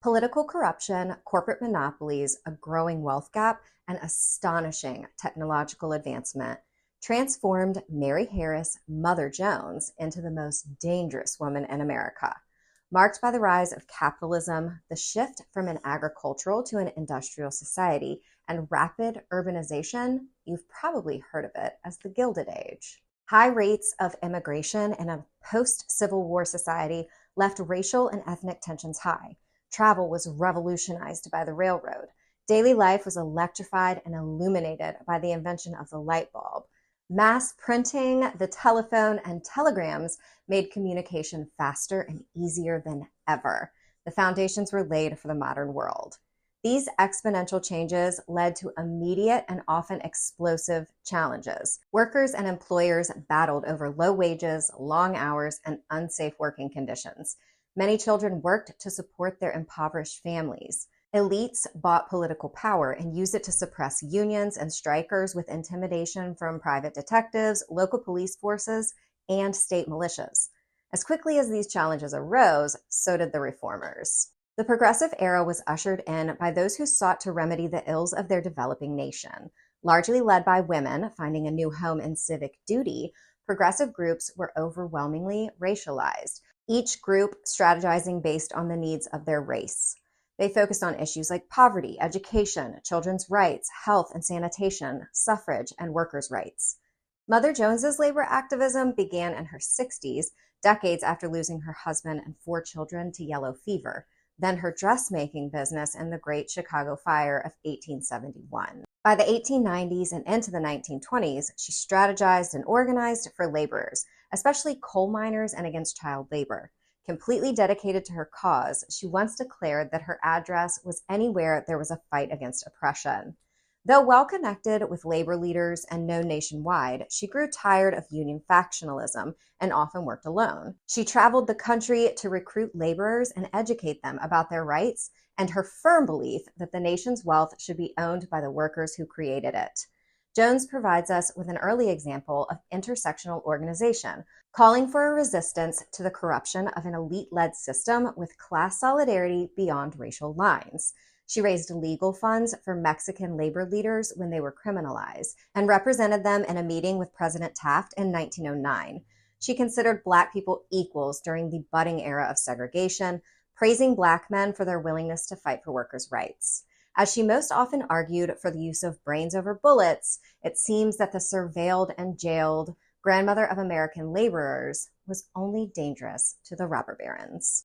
Political corruption, corporate monopolies, a growing wealth gap, and astonishing technological advancement transformed Mary Harris, Mother Jones, into the most dangerous woman in America. Marked by the rise of capitalism, the shift from an agricultural to an industrial society, and rapid urbanization, you've probably heard of it as the Gilded Age. High rates of immigration in a post-Civil War society left racial and ethnic tensions high. Travel was revolutionized by the railroad. Daily life was electrified and illuminated by the invention of the light bulb. Mass printing, the telephone, and telegrams made communication faster and easier than ever. The foundations were laid for the modern world. These exponential changes led to immediate and often explosive challenges. Workers and employers battled over low wages, long hours, and unsafe working conditions. Many children worked to support their impoverished families. Elites bought political power and used it to suppress unions and strikers with intimidation from private detectives, local police forces, and state militias. As quickly as these challenges arose, so did the reformers. The progressive era was ushered in by those who sought to remedy the ills of their developing nation. Largely led by women finding a new home in civic duty, progressive groups were overwhelmingly racialized, each group strategizing based on the needs of their race. They focused on issues like poverty, education, children's rights, health and sanitation, suffrage, and workers' rights. Mother Jones's labor activism began in her 60s, decades after losing her husband and 4 children to yellow fever, then her dressmaking business in the Great Chicago Fire of 1871. By the 1890s and into the 1920s, she strategized and organized for laborers, especially coal miners, and against child labor. Completely dedicated to her cause, she once declared that her address was anywhere there was a fight against oppression. Though well connected with labor leaders and known nationwide, she grew tired of union factionalism and often worked alone. She traveled the country to recruit laborers and educate them about their rights and her firm belief that the nation's wealth should be owned by the workers who created it. Jones provides us with an early example of intersectional organization, calling for a resistance to the corruption of an elite-led system with class solidarity beyond racial lines. She raised legal funds for Mexican labor leaders when they were criminalized and represented them in a meeting with President Taft in 1909. She considered Black people equals during the budding era of segregation, praising Black men for their willingness to fight for workers' rights. As she most often argued for the use of brains over bullets, it seems that the surveilled and jailed grandmother of American laborers was only dangerous to the robber barons.